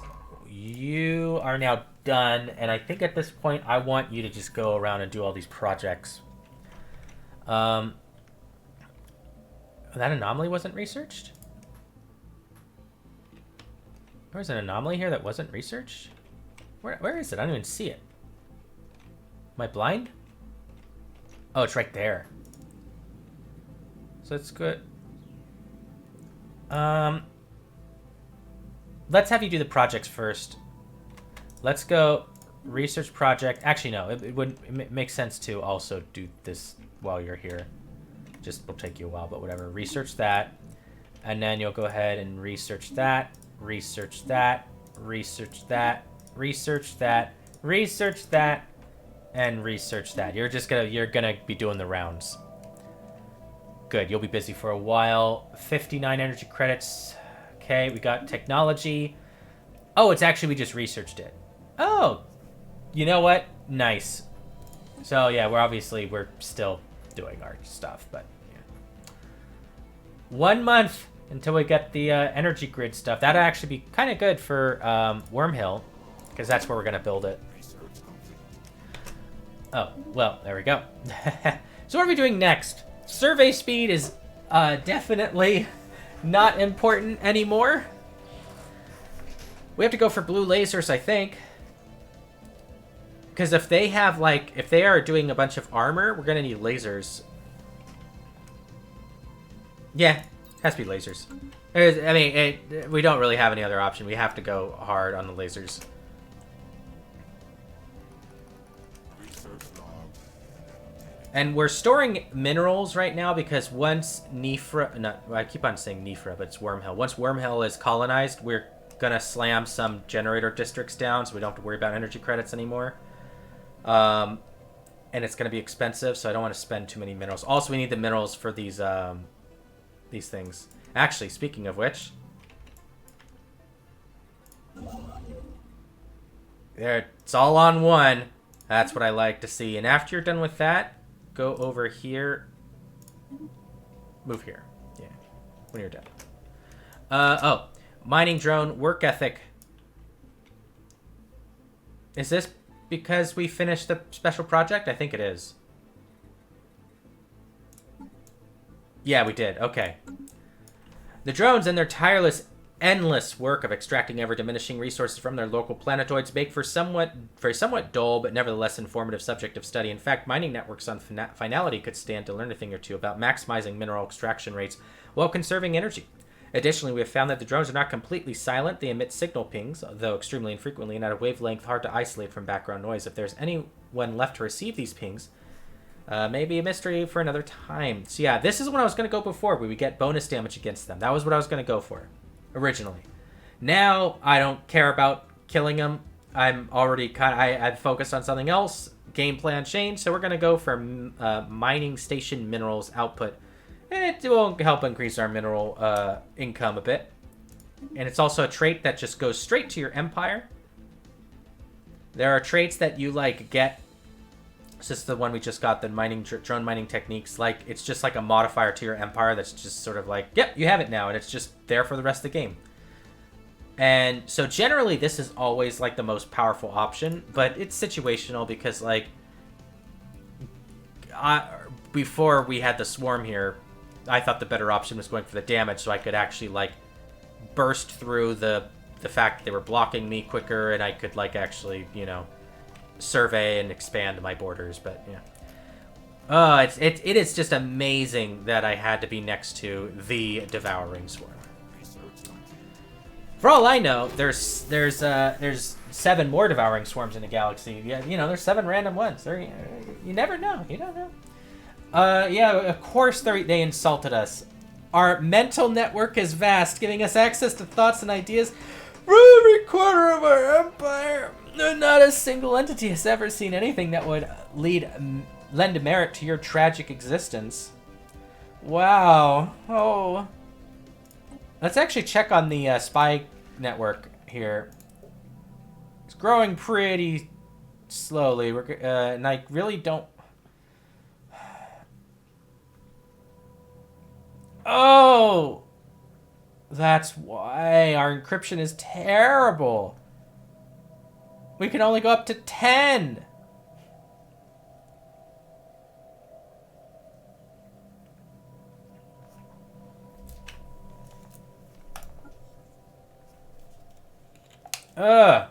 you are now done. And I think at this point, I want you to just go around and do all these projects. That anomaly wasn't researched? There's an anomaly here that wasn't researched? Where is it? I don't even see it. Am I blind? Oh, it's right there. So it's good. Let's have you do the projects first. Let's go research project. Actually, no. It makes sense to also do this while you're here. Just will take you a while, but whatever. Research that. And then you'll go ahead and research that. Research that. Research that. Research that. Research that. And research that. You're gonna be doing the rounds. Good. You'll be busy for a while. 59 energy credits. Okay, we got technology. Oh, it's actually we just researched it. Oh, you know what? Nice. So yeah, we're still doing our stuff, but yeah. 1 month until we get the energy grid stuff. That'd actually be kind of good for Wormhill, because that's where we're gonna build it. Oh, well, there we go. So what are we doing next? Survey speed is definitely not important anymore. We have to go for blue lasers, I think. Because if they have, if they are doing a bunch of armor, we're going to need lasers. Yeah, has to be lasers. We don't really have any other option. We have to go hard on the lasers. And we're storing minerals right now because once I keep on saying Nifra, but it's Wormhill. Once Wormhill is colonized, we're going to slam some generator districts down so we don't have to worry about energy credits anymore. And it's going to be expensive, so I don't want to spend too many minerals. Also, we need the minerals for these things. Actually, speaking of which, there, it's all on one. That's what I like to see. And after you're done with that, go over here. Move here. Yeah, when you're done. Oh, mining drone work ethic. Is this because we finished the special project? I think it is. Yeah, we did. Okay. The drones and their tireless, endless work of extracting ever-diminishing resources from their local planetoids make for a somewhat dull but nevertheless informative subject of study. In fact, mining networks on Finality could stand to learn a thing or two about maximizing mineral extraction rates while conserving energy. Additionally, we have found that the drones are not completely silent. They emit signal pings, though extremely infrequently and at a wavelength hard to isolate from background noise. If there's anyone left to receive these pings, maybe a mystery for another time. So yeah, this is what I was going to go before, where we get bonus damage against them. That was what I was going to go for originally. Now I don't care about killing them. I'm already I've focused on something else. Game plan changed, so we're going to go for mining station minerals output. It will help increase our mineral income a bit. And it's also a trait that just goes straight to your empire. There are traits that you get This is the one we just got, the drone mining techniques. Like, it's just like a modifier to your empire that's just sort of like, yep, you have it now, and it's just there for the rest of the game. And so generally this is always like the most powerful option, but it's situational because like before we had the swarm here, I thought the better option was going for the damage, so I could actually like burst through the fact that they were blocking me quicker, and I could like actually, you know, survey and expand my borders. But yeah, it is just amazing that I had to be next to the Devouring Swarm. For all I know, there's 7 more Devouring Swarms in the galaxy. Yeah, you know, there's 7 random ones. You never know. You don't know. Yeah, of course they insulted us. Our mental network is vast, giving us access to thoughts and ideas from every corner of our empire. Not a single entity has ever seen anything that would lend merit to your tragic existence. Wow. Oh. Let's actually check on the spy network here. It's growing pretty slowly. And I really don't... Oh! That's why our encryption is terrible. We can only go up to 10. Ugh.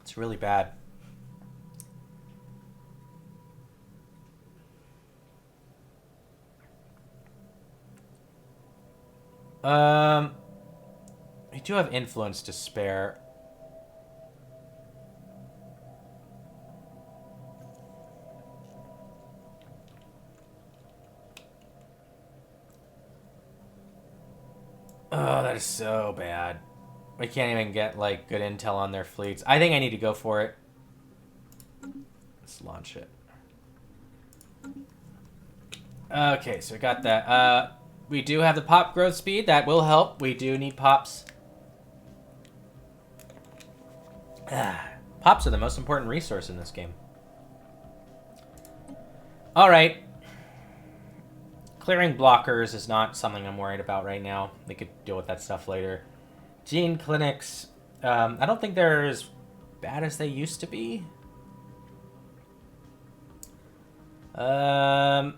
It's really bad. We do have influence to spare. Oh, that is so bad. We can't even get, like, good intel on their fleets. I think I need to go for it. Let's launch it. Okay, so we got that. We do have the pop growth speed. That will help. We do need pops. Pops are the most important resource in this game. Alright. Clearing blockers is not something I'm worried about right now. We could deal with that stuff later. Gene clinics. I don't think they're as bad as they used to be. I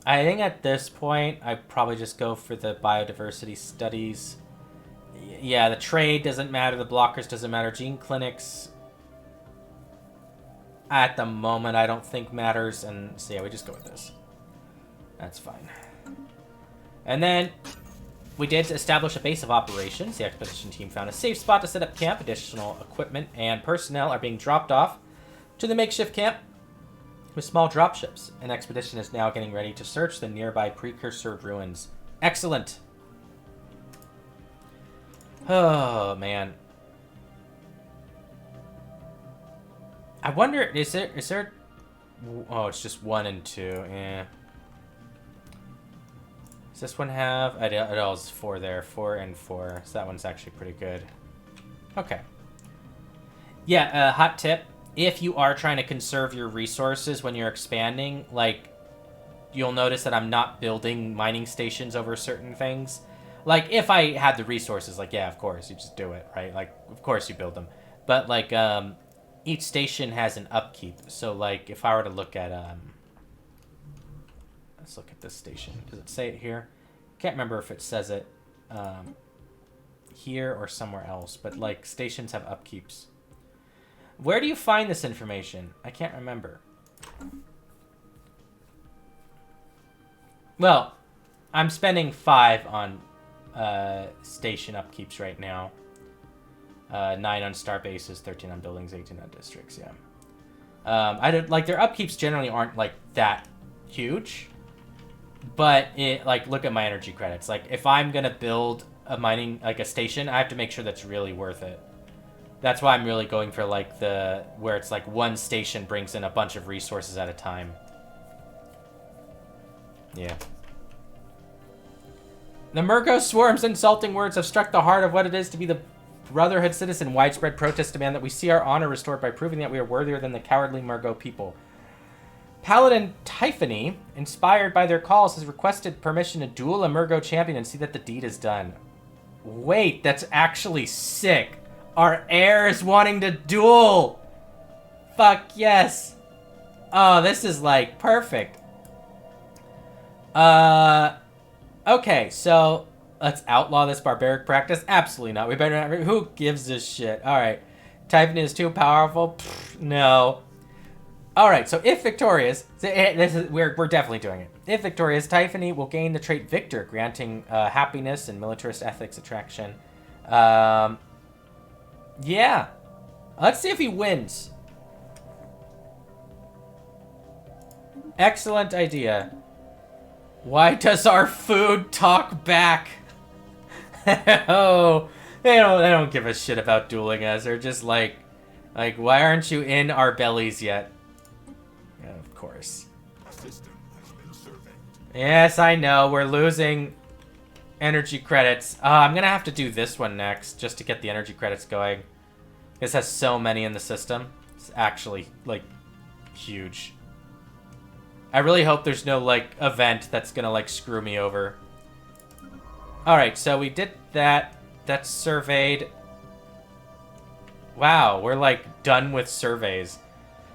think at this point, I'd probably just go for the biodiversity studies. Yeah, the trade doesn't matter. The blockers doesn't matter. Gene clinics, at the moment, I don't think matters. And so yeah, we just go with this. That's fine. And then we did establish a base of operations. The expedition team found a safe spot to set up camp. Additional equipment and personnel are being dropped off to the makeshift camp with small dropships. An expedition is now getting ready to search the nearby precursor ruins. Excellent. Oh, man. I wonder, is there... Oh, it's just 1 and 2. Yeah. Does this one have... It all is 4 there. 4 and 4. So that one's actually pretty good. Okay. Yeah, hot tip. If you are trying to conserve your resources when you're expanding, like, you'll notice that I'm not building mining stations over certain things. Like, if I had the resources, like, yeah, of course, you just do it, right? Like, of course you build them. But, like, each station has an upkeep. So, like, if I were to look at, let's look at this station. Does it say it here? Can't remember if it says it here or somewhere else. But, like, stations have upkeeps. Where do you find this information? I can't remember. Well, I'm spending 5 on station upkeeps right now. 9 on star bases, 13 on buildings, 18 on districts, yeah. I don't, like, their upkeeps generally aren't, like, that huge. But, like, look at my energy credits. Like, if I'm gonna build a mining, like, a station, I have to make sure that's really worth it. That's why I'm really going for, like, where it's, like, one station brings in a bunch of resources at a time. Yeah. The Murgo Swarm's insulting words have struck the heart of what it is to be the Brotherhood citizen. Widespread protests demand that we see our honor restored by proving that we are worthier than the cowardly Murgo people. Paladin Typhony, inspired by their calls, has requested permission to duel a Murgo champion and see that the deed is done. Wait, that's actually sick. Our heir is wanting to duel. Fuck yes. Oh, this is like perfect. Okay, so let's outlaw this barbaric practice. Absolutely not. We better not. Who gives a shit? All right. Typhony is too powerful. Pfft, no. All right. So if victorious, we're definitely doing it. If victorious, Typhony will gain the trait Victor, granting happiness and militarist ethics attraction. Yeah. Let's see if he wins. Excellent idea. Why does our food talk back? Oh, they don't give a shit about dueling us. They're just like, why aren't you in our bellies yet? Yeah, of course. System has been surveyed. Yes, I know. We're losing energy credits. I'm gonna have to do this one next just to get the energy credits going. This has so many in the system. It's actually like huge. I really hope there's no like event that's gonna like screw me over. All right, so we did that. That's surveyed. Wow, we're like done with surveys.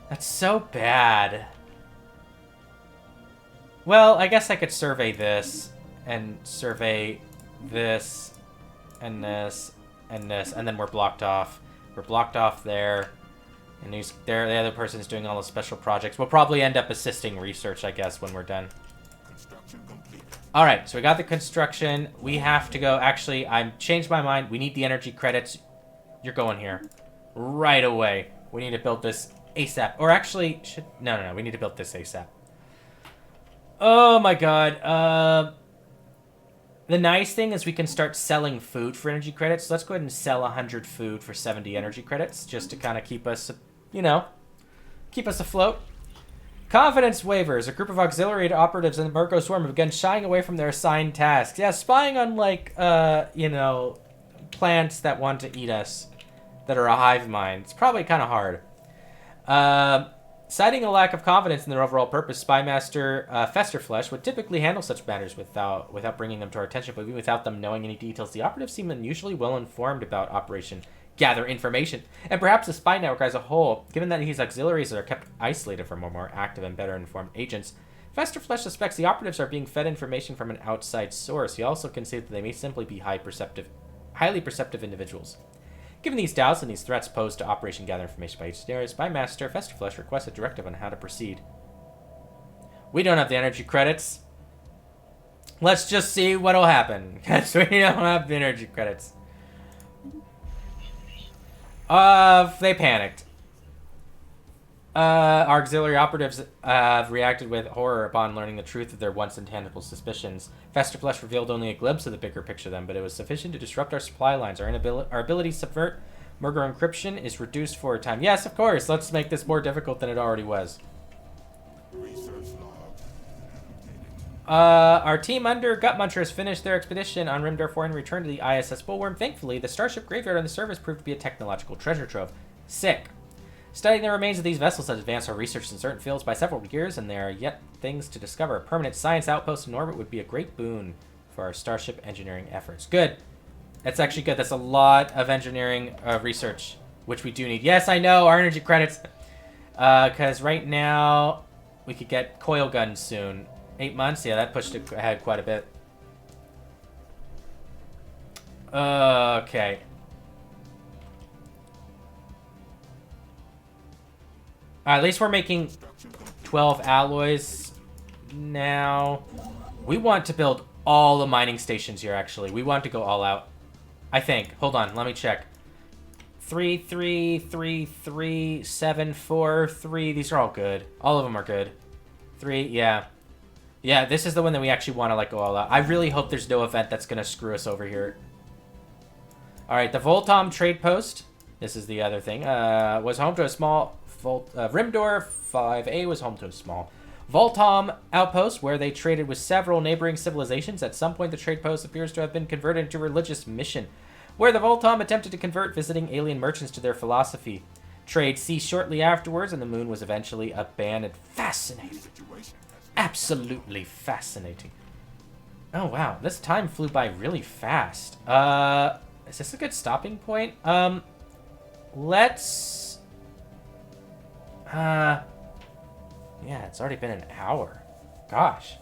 That's so bad. Well, I guess I could survey this and survey this and this and this, and then we're blocked off. We're blocked off there. And the other person's doing all the special projects. We'll probably end up assisting research, I guess, when we're done. Construction complete. All right, so we got the construction. We have to go. Actually, I changed my mind. We need the energy credits. You're going here right away. We need to build this ASAP. Or actually, no. We need to build this ASAP. Oh my god. The nice thing is we can start selling food for energy credits. So let's go ahead and sell 100 food for 70 energy credits, just to kind of keep us, keep us afloat. Confidence waivers. A group of auxiliary operatives in the Murgo Swarm have begun shying away from their assigned tasks. Yeah, spying on, like, plants that want to eat us, that are a hive mind. It's probably kind of hard. Citing a lack of confidence in their overall purpose, Spymaster Festerflesh would typically handle such matters without bringing them to our attention, but even without them knowing any details, the operatives seem unusually well informed about Operation Gather Information, and perhaps the spy network as a whole. Given that his auxiliaries are kept isolated from more active and better informed agents, Festerflesh suspects the operatives are being fed information from an outside source. He also concedes that they may simply be highly perceptive individuals. Given these doubts and these threats posed to Operation Gather Information by Stellaris, Spymaster Festerflesh requests a directive on how to proceed. We don't have the energy credits. Let's just see what'll happen, because we don't have the energy credits. They panicked. Our auxiliary operatives have reacted with horror upon learning the truth of their once intangible suspicions. Festerflesh revealed only a glimpse of the bigger picture then, but it was sufficient to disrupt our supply lines. Our ability to subvert Murgo encryption is reduced for a time. Yes, of course. Let's make this more difficult than it already was. Research log. Our team under Gutmuncher has finished their expedition on Rimdor 4 and returned to the ISS Bullworm. Thankfully, the starship graveyard on the surface proved to be a technological treasure trove. Sick. Studying the remains of these vessels has advanced our research in certain fields by several years, and there are yet things to discover. A permanent science outpost in orbit would be a great boon for our starship engineering efforts. Good. That's actually good. That's a lot of engineering research, which we do need. Yes, I know, our energy credits. Because right now, we could get coil guns soon. 8 months? Yeah, that pushed it ahead quite a bit. Okay. At least we're making 12 alloys now. We want to build all the mining stations here, actually. We want to go all out. I think. Hold on, let me check. 3, 3, 3, 3, 7, 4, 3. These are all good. All of them are good. 3, yeah. Yeah, this is the one that we actually want to go all out. I really hope there's no event that's going to screw us over here. Alright, the Voltom trade post. This is the other thing. Was home to a small... Rimdor 5A was home to a small Voltom outpost where they traded with several neighboring civilizations. At some point, the trade post appears to have been converted into a religious mission. where the Voltom attempted to convert visiting alien merchants to their philosophy. Trade ceased shortly afterwards, and the moon was eventually abandoned. Fascinating. Absolutely fascinating. Oh, wow. This time flew by really fast. Is this a good stopping point? Let's... Yeah, it's already been an hour. Gosh.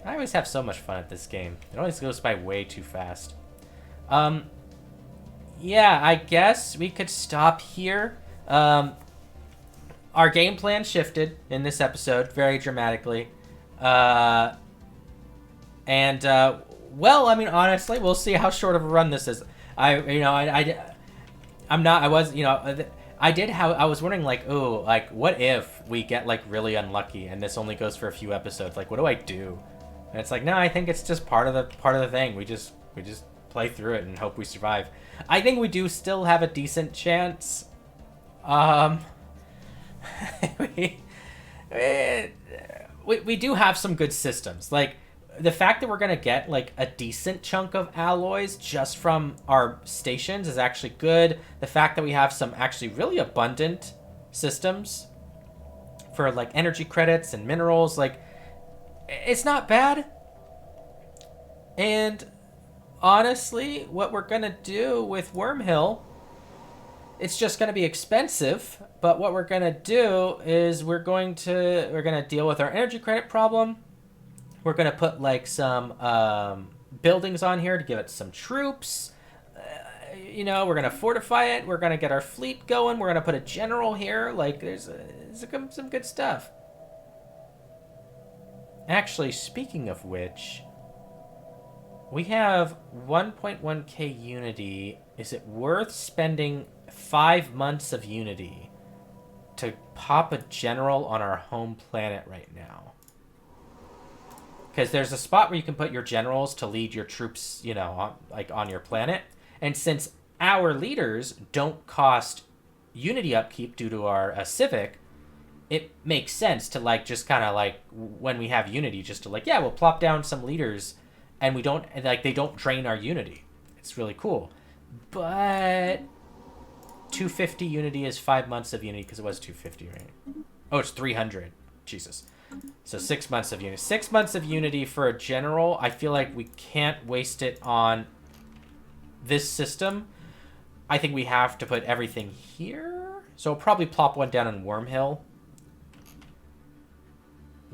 I always have so much fun at this game. It always goes by way too fast. Yeah, I guess we could stop here. Our game plan shifted in this episode very dramatically. Well, I mean, honestly, we'll see how short of a run this is. I was wondering, like, ooh, like, what if we get, like, really unlucky and this only goes for a few episodes? Like, what do I do? And it's like, no, I think it's just part of the thing. We just play through it and hope we survive. I think we do still have a decent chance. We do have some good systems. Like, the fact that we're going to get, like, a decent chunk of alloys just from our stations is actually good. The fact that we have some actually really abundant systems for, like, energy credits and minerals, like, it's not bad. And honestly, what we're going to do with Wormhill, it's just going to be expensive, but what we're going to do is we're going to deal with our energy credit problem. We're going to put, like, some buildings on here to give it some troops. We're going to fortify it. We're going to get our fleet going. We're going to put a general here. Like, there's some good stuff. Actually, speaking of which, we have 1.1k Unity. Is it worth spending 5 months of Unity to pop a general on our home planet right now? Because there's a spot where you can put your generals to lead your troops, on your planet. And since our leaders don't cost Unity upkeep due to our Civic, it makes sense to, like, just kind of, like, when we have Unity, just to, like, yeah, we'll plop down some leaders and they don't drain our Unity. It's really cool. But 250 Unity is 5 months of Unity, because it was 250, right? Oh, it's 300. Jesus. So 6 months of Unity. 6 months of Unity for a general. I feel like we can't waste it on this system. I think we have to put everything here. So we'll probably plop one down on Wormhill.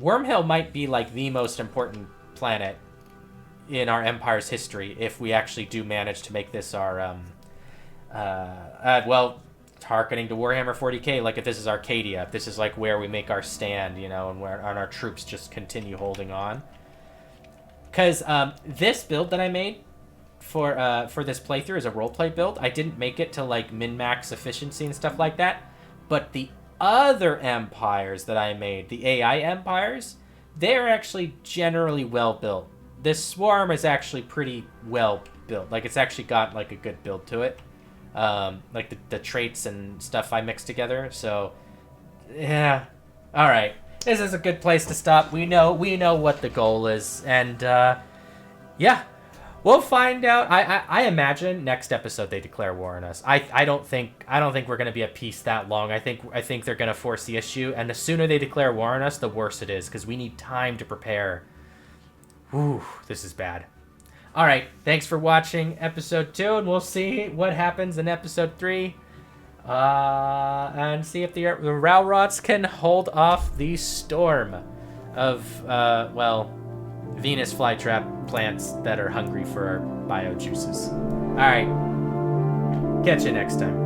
Wormhill might be, like, the most important planet in our Empire's history if we actually do manage to make this our, targeting to Warhammer 40k, like, if this is Arcadia, if this is, like, where we make our stand, and our troops just continue holding on. Because this build that I made for this playthrough is a roleplay build. I didn't make it to, like, min-max efficiency and stuff like that, but the other empires that I made, the AI empires, they're actually generally well built. This swarm is actually pretty well built. Like, it's actually got, like, a good build to it. Like the traits and stuff I mixed together. So, yeah. All right. This is a good place to stop. We know what the goal is, and yeah, we'll find out. I imagine next episode they declare war on us. I don't think we're gonna be at peace that long. I think they're gonna force the issue, and the sooner they declare war on us, the worse it is, because we need time to prepare. Ooh, this is bad. All right, thanks for watching episode 2, and we'll see what happens in episode 3. And see if the Rowrots can hold off the storm of, Venus flytrap plants that are hungry for our bio juices. All right, catch you next time.